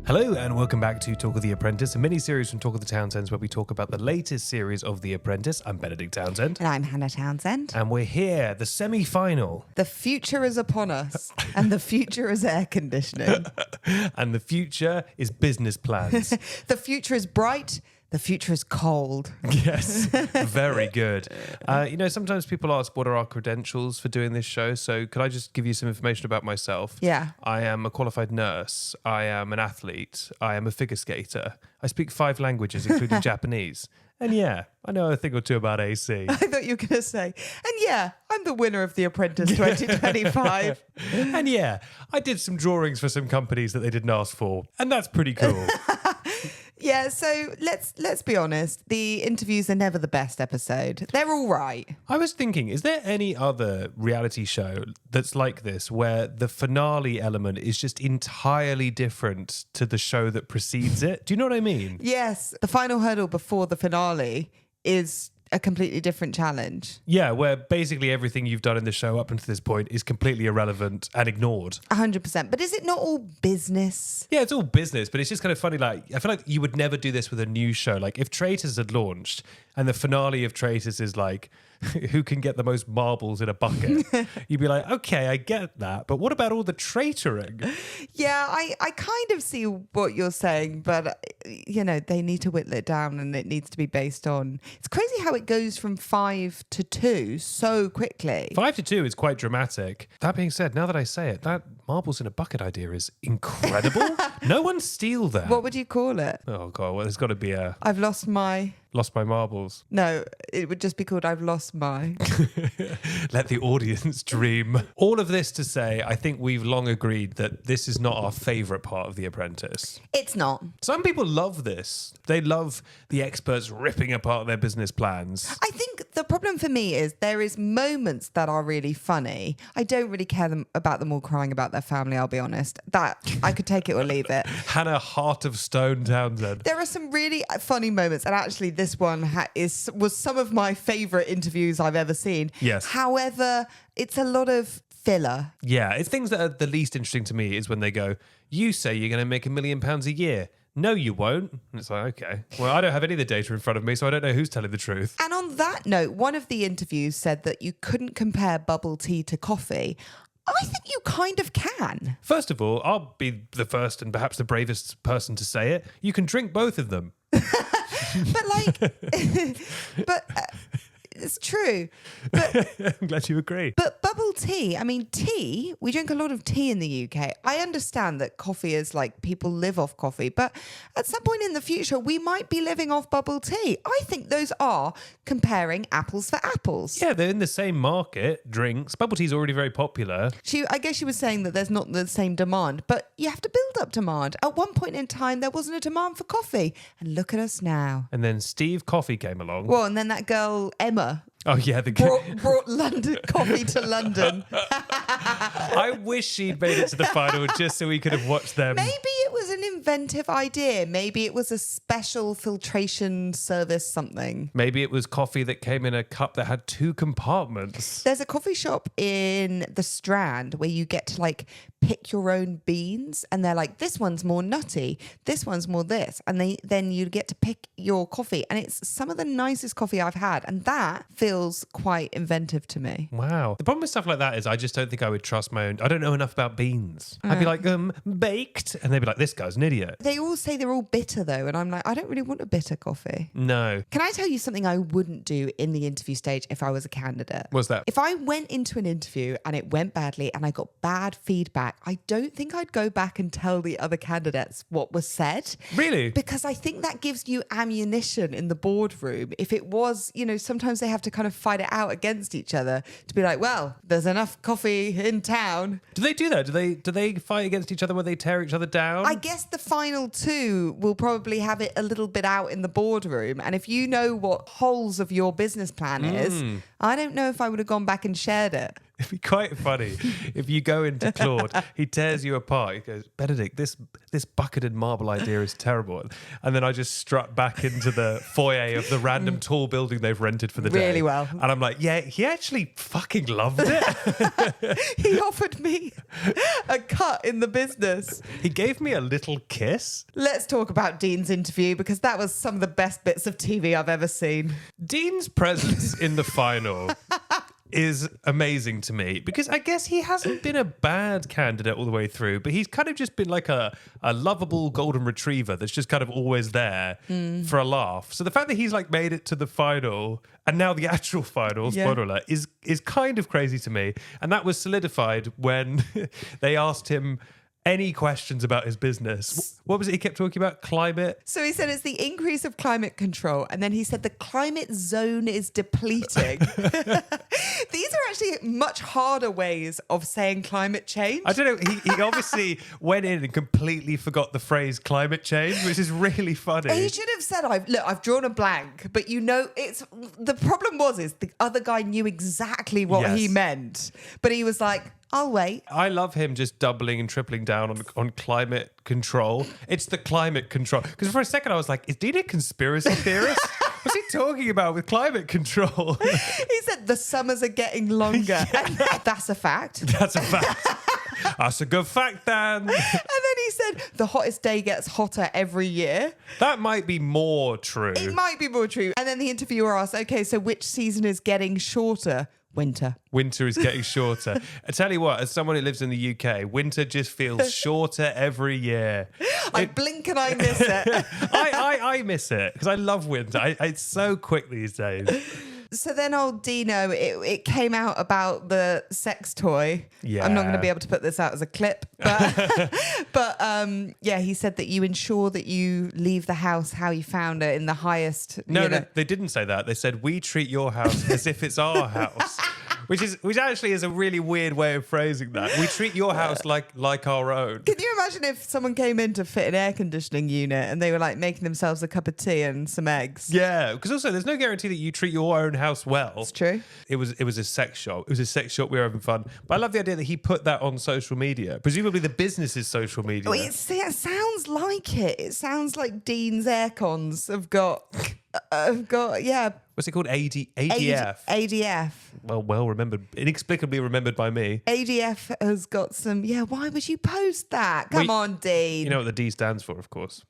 Hello and welcome back to Talk of the Apprentice, a mini-series from Talk of the Townsends where we talk about the latest series of The Apprentice. I'm Benedict Townsend. And I'm Hannah Townsend. And we're here, the semi-final. The future is upon us, and the future is air conditioning. And the future is business plans. The future is bright. The future is cold. Yes, very good. Sometimes people ask, what are our credentials for doing this show? So could I just give you some information about myself? Yeah. I am a qualified nurse. I am an athlete. I am a figure skater. I speak 5 languages, including Japanese. And yeah, I know a thing or two about AC. I thought you were going to say, and yeah, I'm the winner of The Apprentice 2025. And yeah, I did some drawings for some companies that they didn't ask for. And that's pretty cool. Yeah, so let's be honest. The interviews are never the best episode. They're all right. I was thinking, is there any other reality show that's like this where the finale element is just entirely different to the show that precedes it? Do you know what I mean? Yes, the final hurdle before the finale is a completely different challenge. Yeah, where basically everything you've done in the show up until this point is completely irrelevant and ignored. 100%. But is it not all business? Yeah, it's all business, but it's just kind of funny. Like, I feel like you would never do this with a new show. Like, if Traitors had launched and the finale of Traitors is like, who can get the most marbles in a bucket? You'd be like, okay, I get that. But what about all the traitoring? Yeah, I kind of see what you're saying, but, they need to whittle it down and it needs to be based on... It's crazy how it goes from 5 to 2 so quickly. 5 to 2 is quite dramatic. That being said, now that I say it, that marbles in a bucket idea is incredible. No one steal that. What would you call it? Oh, God, well, there's got to be a... I've lost my... Lost my marbles. No, it would just be called I've lost my... Let the audience dream. All of this to say, I think we've long agreed that this is not our favourite part of The Apprentice. It's not. Some people love this. They love the experts ripping apart their business plans. I think the problem for me is there is moments that are really funny. I don't really care about them all crying about their family, I'll be honest. That, I could take it or leave it. Hannah Heart of Stone Townsend. There are some really funny moments, and actually this one was some of my favourite interviews I've ever seen. Yes. However, it's a lot of filler. Yeah, it's things that are the least interesting to me is when they go, you say you're going to make £1 million a year. No, you won't. And it's like, okay. Well, I don't have any of the data in front of me, so I don't know who's telling the truth. And on that note, one of the interviews said that you couldn't compare bubble tea to coffee. I think you kind of can. First of all, I'll be the first and perhaps the bravest person to say it. You can drink both of them. It's true. But I'm glad you agree. But bubble tea, tea, we drink a lot of tea in the UK. I understand that coffee is like people live off coffee, but at some point in the future, we might be living off bubble tea. I think those are comparing apples for apples. Yeah, they're in the same market, drinks. Bubble tea is already very popular. I guess she was saying that there's not the same demand, but you have to build up demand. At one point in time, there wasn't a demand for coffee. And look at us now. And then Steve Coffee came along. Well, and then that girl, Emma, oh, yeah. brought London coffee to London. I wish she'd made it to the final just so we could have watched them. Maybe it was an inventive idea. Maybe it was a special filtration service something. Maybe it was coffee that came in a cup that had 2 compartments. There's a coffee shop in the Strand where you get to pick your own beans, and they're like, this one's more nutty, this one's more this, and then you get to pick your coffee, and it's some of the nicest coffee I've had, and that feels quite inventive to me. Wow. The problem with stuff like that is I just don't think I would trust my own. I don't know enough about beans. I'd be like, baked, and they'd be like, this guy's an idiot. They all say they're all bitter though, and I'm like, I don't really want a bitter coffee. No. Can I tell you something I wouldn't do in the interview stage if I was a candidate? What's that? If I went into an interview and it went badly and I got bad feedback, I don't think I'd go back and tell the other candidates what was said. Really? Because I think that gives you ammunition in the boardroom. If it was, sometimes they have to kind of fight it out against each other to be like, well, there's enough coffee in town. Do they do that? Do they fight against each other where they tear each other down? I guess the final 2 will probably have it a little bit out in the boardroom. And if you know what holes of your business plan is, I don't know if I would have gone back and shared it. It'd be quite funny if you go into Claude, he tears you apart. He goes, Benedict, this bucketed marble idea is terrible. And then I just strut back into the foyer of the random tall building they've rented for the day. Really well. And I'm like, yeah, he actually fucking loved it. He offered me a cut in the business. He gave me a little kiss. Let's talk about Dean's interview, because that was some of the best bits of TV I've ever seen. Dean's presence in the final is amazing to me, because I guess he hasn't been a bad candidate all the way through, but he's kind of just been like a lovable golden retriever that's just kind of always there for a laugh. So the fact that he's like made it to the final and now the actual final, spoiler alert, is kind of crazy to me. And that was solidified when they asked him any questions about his business. What was it he kept talking about? Climate? So he said it's the increase of climate control. And then he said the climate zone is depleting. These are actually much harder ways of saying climate change. I don't know. He obviously went in and completely forgot the phrase climate change, which is really funny. He should have said, I've drawn a blank, but it's the problem is the other guy knew exactly what he meant, but he was like, I'll wait. I love him just doubling and tripling down on climate control. It's the climate control. Because for a second I was like, is Dean a conspiracy theorist? What's he talking about with climate control? He said the summers are getting longer. And that's a fact. That's a fact. That's a good fact, Dan. And then he said the hottest day gets hotter every year. That might be more true. It might be more true. And then the interviewer asked, okay, so which season is getting shorter? Winter. Winter is getting shorter. I tell you what, as someone who lives in the UK, winter just feels shorter every year. I blink and I miss it. I miss it because I love winter. It's so quick these days. So then old Dino, it came out about the sex toy. Yeah. I'm not going to be able to put this out as a clip, but he said that you ensure that you leave the house how you found it in the highest. No, they didn't say that. They said we treat your house as if it's our house. Which actually is a really weird way of phrasing that. We treat your house like our own. Can you imagine if someone came in to fit an air conditioning unit and they were like making themselves a cup of tea and some eggs? Yeah, because also there's no guarantee that you treat your own house well. It's true. It was a sex shop. It was a sex shop. We were having fun. But I love the idea that he put that on social media. Presumably the business's social media. Well, it sounds like it. It sounds like Dean's aircons have got yeah. What's it called? ADF. ADF. Well remembered. Inexplicably remembered by me. ADF has got some. Yeah, why would you post that? Come on, Dean. You know what the D stands for, of course.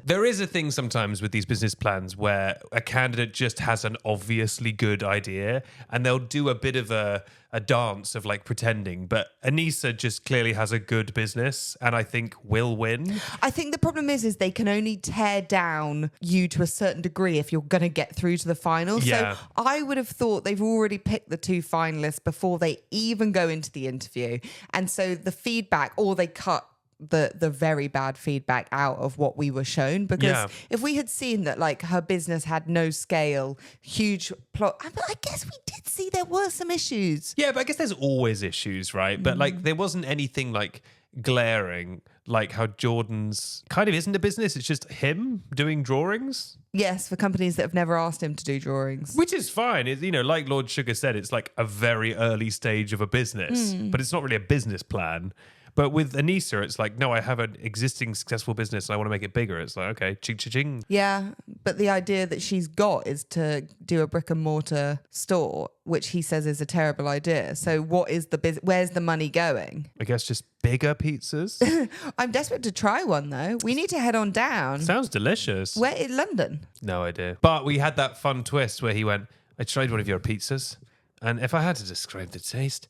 There is a thing sometimes with these business plans where a candidate just has an obviously good idea and they'll do a bit of a dance of like pretending, but Anissa just clearly has a good business and I think will win. I think the problem is they can only tear down you to a certain degree if you're going to get through to the final. Yeah. So I would have thought they've already picked the two finalists before they even go into the interview. And so the feedback, or they cut the very bad feedback out of what we were shown, because if we had seen that like her business had no scale, huge plot, I guess we did see there were some issues. Yeah, but I guess there's always issues, right? But like there wasn't anything like glaring like how Jordan's kind of isn't a business, it's just him doing drawings. Yes, for companies that have never asked him to do drawings. Which is fine. It's, like Lord Sugar said, it's like a very early stage of a business, but it's not really a business plan. But with Anissa, it's like, no, I have an existing successful business and I want to make it bigger. It's like, okay, ching. Yeah, but the idea that she's got is to do a brick and mortar store, which he says is a terrible idea. So what is where's the money going? I guess just bigger pizzas. I'm desperate to try one though. We need to head on down. Sounds delicious. Where in London? No idea. But we had that fun twist where he went, I tried one of your pizzas and if I had to describe the taste,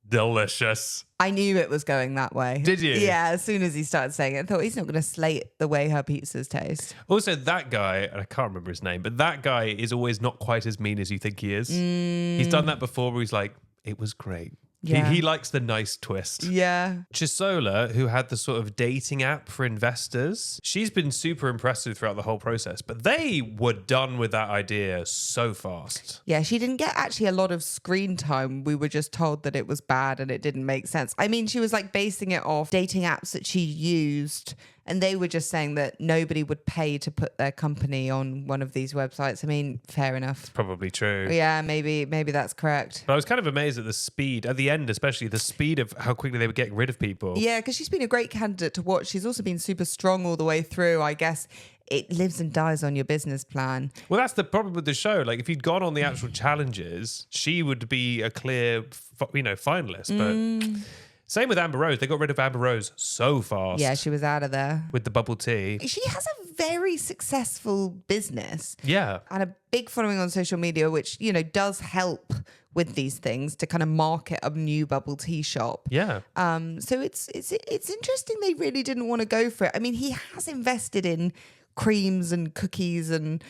delicious. I knew it was going that way. Did you? Yeah, as soon as he started saying it, I thought he's not going to slate the way her pizzas taste. Also, that guy, and I can't remember his name, but that guy is always not quite as mean as you think he is. He's done that before where he's like, it was great. Yeah. He likes the nice twist. Yeah. Chisola, who had the sort of dating app for investors, she's been super impressive throughout the whole process, but they were done with that idea so fast. Yeah, she didn't get actually a lot of screen time. We were just told that it was bad and it didn't make sense. I mean, she was like basing it off dating apps that she used And they were just saying that nobody would pay to put their company on one of these websites. I mean, fair enough. Probably true. Yeah, maybe that's correct. But I was kind of amazed at the speed, at the end especially, the speed of how quickly they were getting rid of people. Yeah, because she's been a great candidate to watch. She's also been super strong all the way through. I guess it lives and dies on your business plan. Well, that's the problem with the show. Like, if you'd gone on the actual challenges, she would be a clear, finalist. But same with Amber Rose. They got rid of Amber Rose so fast. Yeah, she was out of there. With the bubble tea. She has a very successful business. Yeah. And a big following on social media, which, does help with these things to kind of market a new bubble tea shop. Yeah. So it's interesting they really didn't want to go for it. I mean, he has invested in creams and cookies and,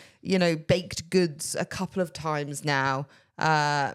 baked goods a couple of times now.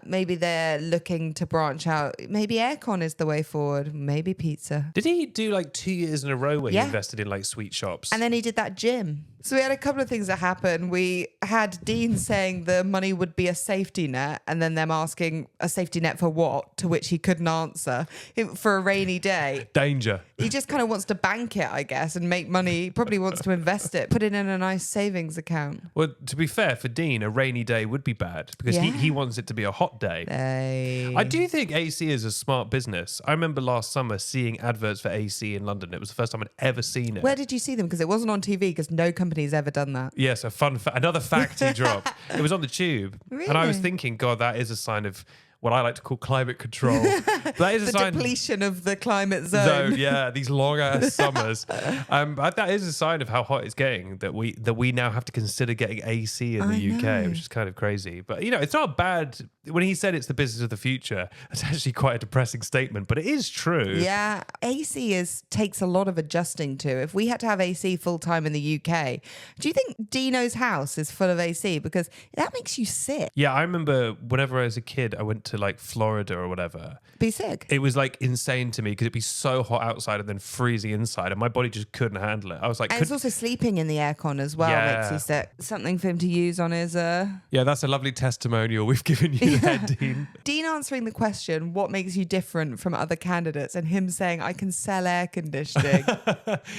Maybe they're looking to branch out. Maybe aircon is the way forward. Maybe pizza. Did he do like 2 years in a row where he Yeah. invested in like sweet shops? And then he did that gym. So we had a couple of things that happened. We had Dean saying the money would be a safety net, and then them asking a safety net for what, to which he couldn't answer. For a rainy day. Danger. He just kind of wants to bank it, I guess, and make money. He probably wants to invest it, put it in a nice savings account. Well, to be fair, for Dean, a rainy day would be bad because Yeah. he wants it to be a hot day. I do think AC is a smart business. I remember last summer seeing adverts for AC in London. It was the first time I'd ever seen it. Where did you see them? Because it wasn't on TV, because no company's ever done that. Yes, another fact he dropped. It was on the tube. And I was Really? thinking, God, that is a sign of what I like to call climate control. That is a The sign. depletion of the climate zone. Yeah, these long ass summers. But that is a sign of how hot it's getting that we now have to consider getting AC in the UK, know. which is kind of crazy. But it's not bad. When he said it's the business of the future, that's actually quite a depressing statement, but it is true. Yeah, AC takes a lot of adjusting to. If we had to have AC full time in the UK, do you think Dino's house is full of AC? Because that makes you sick. Yeah, I remember whenever I was a kid, I went to like Florida or whatever. Be sick. It was like insane to me because it'd be so hot outside and then freezing inside, and my body just couldn't handle it. I was like, And it's also sleeping in the aircon as well makes you sick. Something for him to use on his... yeah, that's a lovely testimonial we've given you there, Dean. Dean answering the question, what makes you different from other candidates? And him saying, I can sell air conditioning.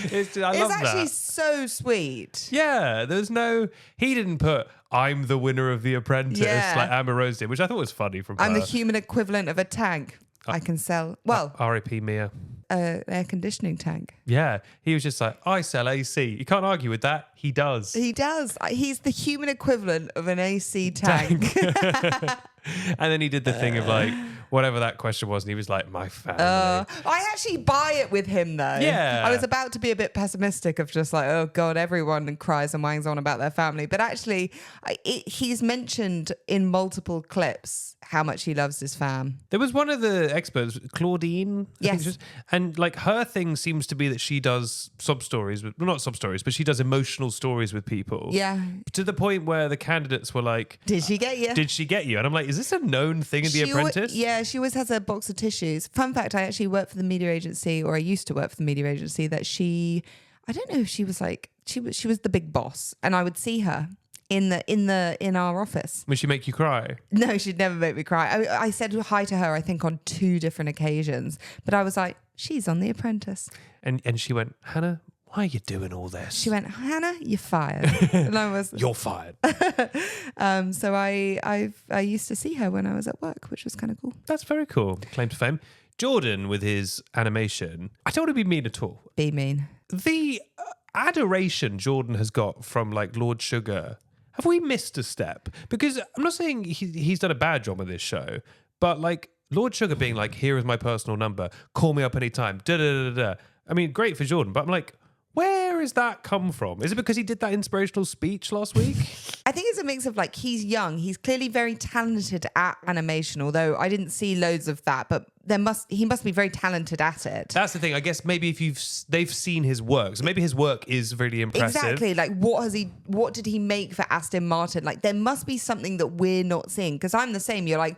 It's It's actually that. so sweet. Yeah, he didn't put, I'm the winner of The Apprentice, Yeah. like Amber Rose did, which I thought was funny from I'm her. the human equivalent of a tank. I can sell, well, R.I.P. Mia. an air conditioning tank. Yeah, he was just like, I sell AC. You can't argue with that. He does. He does. He's the human equivalent of an AC tank. And then he did the thing of like, whatever that question was, and he was like, my family. I actually buy it with him though. Yeah. I was about to be a bit pessimistic of just like, oh God, everyone cries and wangs on about their family. But actually, he's mentioned in multiple clips how much he loves his fam. There was one of the experts, Claudine. I think Yes. she was, and like her thing seems to be that she does sob stories, well, not sob stories, but she does emotional stories with people. Yeah. To the point where the candidates were like, Did she get you? did she get you? And I'm like, is this a known thing in The Apprentice? Yeah, she always has a box of tissues. Fun fact, I actually worked for the media agency, or I used to work for the media agency, that I don't know if she was like, she was the big boss, and I would see her in our office. Would she make you cry? No, she'd never make me cry. I said hi to her, I think, on 2 different occasions, but I was like, she's on The Apprentice. And she went, Hannah, why are you doing all this? She went, Hannah, you're fired. And I was, You're fired. so I used to see her when I was at work, which was kind of cool. That's very cool. Claim to fame. Jordan with his animation. I don't want to be mean at all. Be mean. The adoration Jordan has got from like Lord Sugar. Have we missed a step? Because I'm not saying he's done a bad job on this show, but like Lord Sugar being like, here is my personal number, call me up anytime. Da da da da. I mean, great for Jordan, but I'm like, where has that come from? Is it because he did that inspirational speech last week? I think it's a mix of like, he's young, he's clearly very talented at animation, although I didn't see loads of that, but he must be very talented at it. That's the thing. I guess maybe if they've seen his work, so maybe his work is really impressive. Exactly. Like, what did he make for Aston Martin? Like, there must be something that we're not seeing, because I'm the same. You're like,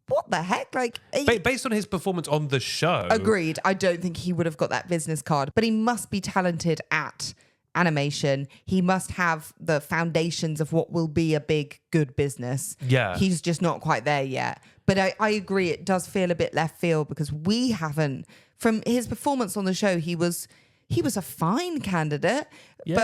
what the heck? Like, Based on his performance on the show. agreed. I don't think he would have got that business card, but he must be talented at animation. He must have the foundations of what will be a big, good business. Yeah. He's just not quite there yet. But I agree, it does feel a bit left field, because we haven't, from his performance on the show, he was he was a fine candidate. Yeah.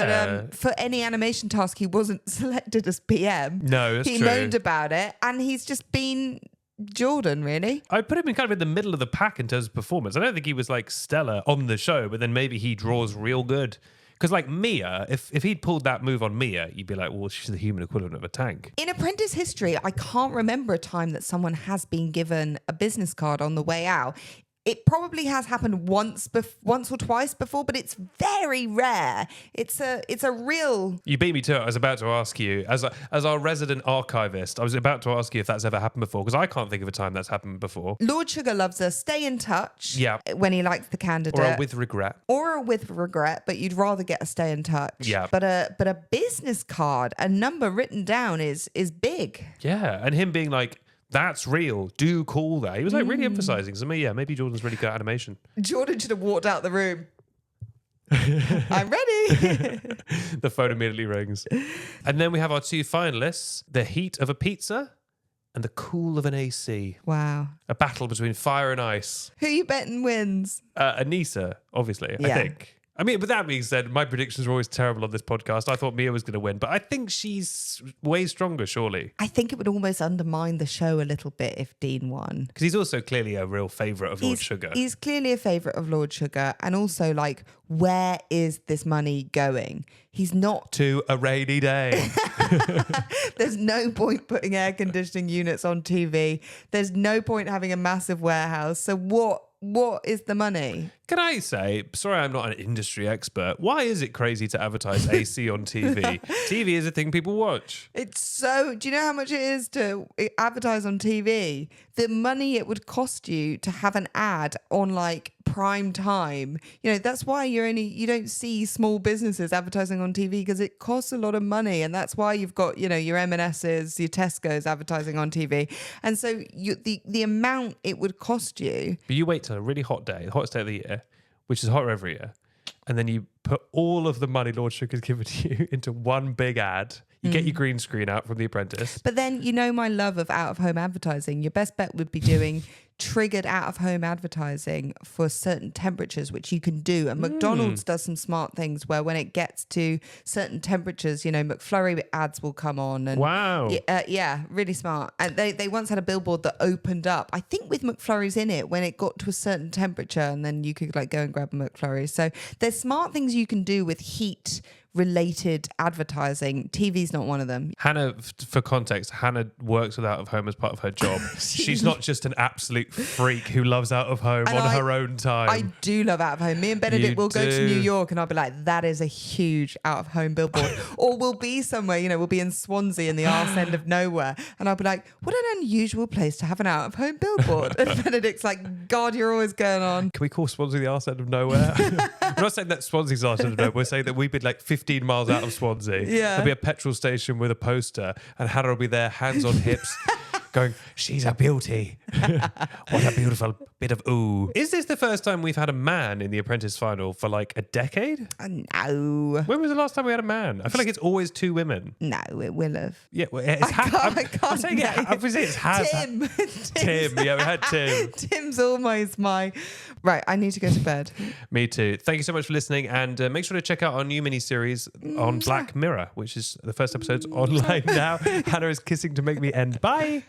But for any animation task, he wasn't selected as PM. No, that's he true. moaned about it, and he's just been Jordan, really. I put him in kind of in the middle of the pack in terms of performance. I don't think he was like stellar on the show, but then maybe he draws real good. Because like Mia, if he'd pulled that move on Mia, you'd be like, well, she's the human equivalent of a tank. In Apprentice history, I can't remember a time that someone has been given a business card on the way out. It probably has happened once or twice before, but it's very rare. It's a real... You beat me to it. I was about to ask you, as our resident archivist, I was about to ask you if that's ever happened before, because I can't think of a time that's happened before. Lord Sugar loves a stay in touch when he likes the candidate. Or a with regret. Or a with regret, but you'd rather get a stay in touch. Yeah. But a business card, a number written down is big. Yeah, and him being like, that's real. Do call that. He was like really emphasizing. So maybe Jordan's really good at animation. Jordan should have walked out the room. I'm ready. The phone immediately rings. And then we have our two finalists, the heat of a pizza and the cool of an AC. Wow. A battle between fire and ice. Who you betting wins? Anissa, obviously, I think. I mean, with that being said, my predictions are always terrible on this podcast. I thought Mia was going to win, but I think she's way stronger, surely. I think it would almost undermine the show a little bit if Dean won. Because he's also clearly a real favourite of Lord Sugar. He's clearly a favourite of Lord Sugar. And also, like, where is this money going? He's not... To a rainy day. There's no point putting air conditioning units on TV. There's no point having a massive warehouse. So what is the money? Can I say, sorry, I'm not an industry expert. Why is it crazy to advertise AC on TV? TV is a thing people watch. It's so... Do you know how much it is to advertise on TV? The money it would cost you to have an ad on like prime time. You know, that's why you don't see small businesses advertising on TV, because it costs a lot of money. And that's why you've got, you know, your M&S's, your Tesco's advertising on TV. And so the amount it would cost you... But you wait till a really hot day, the hottest day of the year, which is hotter every year, and then you put all of the money Lord Sugar's given you into one big ad. You get your green screen out from The Apprentice. But then, you know, my love of out-of-home advertising, your best bet would be doing triggered out-of-home advertising for certain temperatures, which you can do. And McDonald's does some smart things where when it gets to certain temperatures, you know, McFlurry ads will come on. And wow. Yeah, really smart. And they once had a billboard that opened up, I think with McFlurries in it, when it got to a certain temperature, and then you could like go and grab a McFlurry. So there's smart things you can do with heat related advertising. TV's not one of them. Hannah, for context, Hannah works with out of home as part of her job. She's not just an absolute freak who loves out of home on her own time. I do love out of home. Me and Benedict will go to New York and I'll be like, that is a huge out of home billboard. Or we'll be somewhere, you know, we'll be in Swansea in the arse end of nowhere. And I'll be like, what an unusual place to have an out of home billboard. And Benedict's like, God, you're always going on. Can we call Swansea the arse end of nowhere? We're not saying that Swansea's the arse end of nowhere. We're saying that we've been like 15 miles out of Swansea. Yeah. There'll be a petrol station with a poster and Hannah will be there, hands on hips, going, she's a beauty. What a beautiful bit of ooh. Is this the first time we've had a man in the Apprentice final for like a decade? No. When was the last time we had a man? I feel like it's always two women. No, it will have. Yeah, well, it's I'm saying it's has. Tim. Tim, yeah, we had Tim. Tim's almost my... Right, I need to go to bed. Me too. Thank you so much for listening, and make sure to check out our new mini-series on Black Mirror, which is the first episode's online now. Hannah is kissing to make me end. Bye.